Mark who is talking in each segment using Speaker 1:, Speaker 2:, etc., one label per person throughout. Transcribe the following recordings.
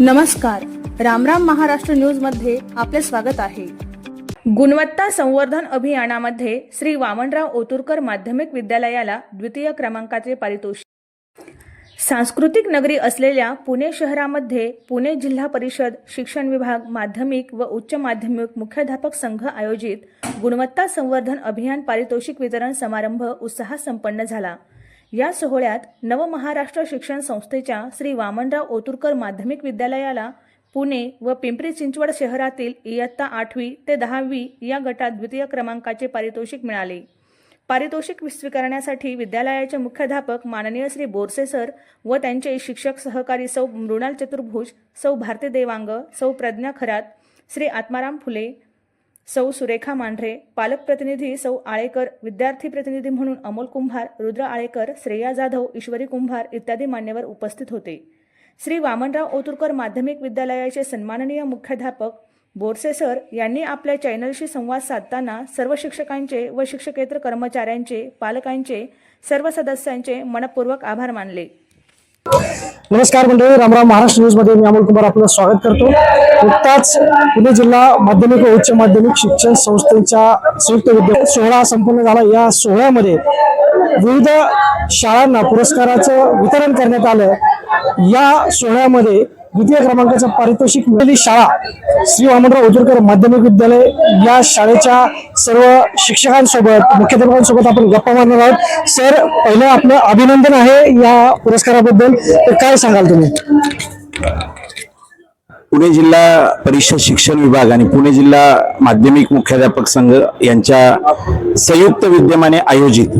Speaker 1: नमस्कार, रामराम महाराष्ट्र न्यूज मध्ये आपले स्वागत आहे। गुणवत्ता संवर्धन अभियानामध्ये श्री वामनराव ओतुरकर माध्यमिक विद्यालयाला द्वितीय क्रमांकाचे पारितोषिक। सांस्कृतिक नगरी असलेल्या पुणे शहरामध्ये पुणे जिल्हा परिषद शिक्षण विभाग माध्यमिक व उच्च माध्यमिक मुख्याध्यापक संघ आयोजित गुणवत्ता संवर्धन अभियान पारितोषिक वितरण समारंभ उत्साहात संपन्न झाला। या सोहळ्यात नवमहाराष्ट्र शिक्षण संस्थेच्या श्री वामनराव ओतुरकर माध्यमिक विद्यालयाला पुणे व पिंपरी चिंचवड शहरातील इयत्ता 8वी ते 10वी या गटात द्वितीय क्रमांकाचे पारितोषिक मिळाले। पारितोषिक स्वीकारण्यासाठी विद्यालयाचे मुख्याध्यापक माननीय श्री बोरसे सर व त्यांचे शिक्षक सहकारी सौ मृणाल चतुर्भुज, सौ भारती देवांग, सौ प्रज्ञा खरात, श्री आत्माराम फुले, सौ सुरेखा मांढरे, पालक प्रतिनिधी सौ आळेकर, विद्यार्थी प्रतिनिधी म्हणून अमोल कुंभार, रुद्र आळेकर, श्रेया जाधव, ईश्वरी कुंभार इत्यादी मान्यवर उपस्थित होते। श्री वामनराव ओतुरकर माध्यमिक विद्यालयाचे सन्माननीय मुख्याध्यापक बोरसे सर यांनी आपल्या चॅनलशी संवाद साधताना सर्व शिक्षकांचे व शिक्षकेतर कर्मचाऱ्यांचे, पालकांचे, सर्व सदस्यांचे मनपूर्वक आभार मानले।
Speaker 2: नमस्कार मंडळी, रामराम महाराष्ट्र न्यूज मध्ये मी अमोल कुमार आपलं स्वागत करतो। नुकताच पुणे जिल्हा माध्यमिक व उच्च माध्यमिक शिक्षण संस्थेच्या संयुक्त विद्यालय सोहळा संपन्न झाला। या सोहळ्यामध्ये विविध शाळांना पुरस्काराचं वितरण करण्यात आलं। या सोहळ्यामध्ये द्वितीय क्रमांकाचं पारितोषिक मिळालेली शाळा श्री वामनराव ओतुरकर माध्यमिक विद्यालय, या शाळेच्या सर्व शिक्षकांसोबत, मुख्याध्यापकांसोबत आपण गप्पा मारणार आहोत। सर, पहिलं आपलं अभिनंदन आहे या पुरस्काराबद्दल, तर काय सांगाल तुम्ही?
Speaker 3: पुणे जिल्हा परिषद शिक्षण विभाग आणि पुणे जिल्हा माध्यमिक मुख्याध्यापक संघ यांच्या संयुक्त विद्यमाने आयोजित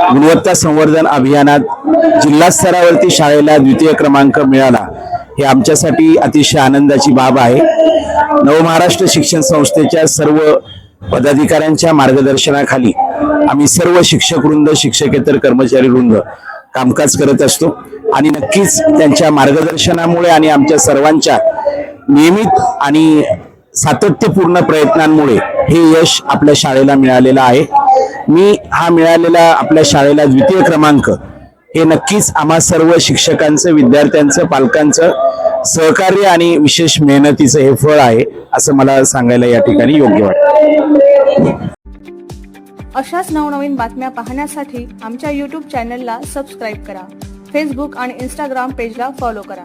Speaker 3: गुणवत्ता संवर्धन अभियानात जिल्हा स्तरावरती शाळेला द्वितीय क्रमांक मिळाला, हे आमच्यासाठी अतिशय आनंदाची बाब आहे। नवमहाराष्ट्र शिक्षण संस्थेच्या सर्व पदाधिकाऱ्यांच्या मार्गदर्शनाखाली आम्ही सर्व शिक्षक वृंद, शिक्षकेतर कर्मचारी वृंद कामकाज करत असतो आणि नक्कीच त्यांच्या मार्गदर्शनामुळे आणि आमच्या सर्वांच्या नियमित आणि सातत्यपूर्ण प्रयत्नांमुळे हे यश आपल्या शाळेला मिळालेलं आहे। मी हा मिळालेला आपल्या शाळेला द्वितीय क्रमांक हे नक्कीच आम्हा सर्व शिक्षकांचं, विद्यार्थ्यांचं, पालकांचं सहकार्य आणि विशेष मेहनतीचं हे फळ आहे असं मला सांगायला या ठिकाणी योग्य वाटतं।
Speaker 1: अशाच नवनवीन बातम्या पाहण्यासाठी आमच्या YouTube चॅनलला सबस्क्राईब करा, फेसबुक आणि Instagram पेजला फॉलो करा।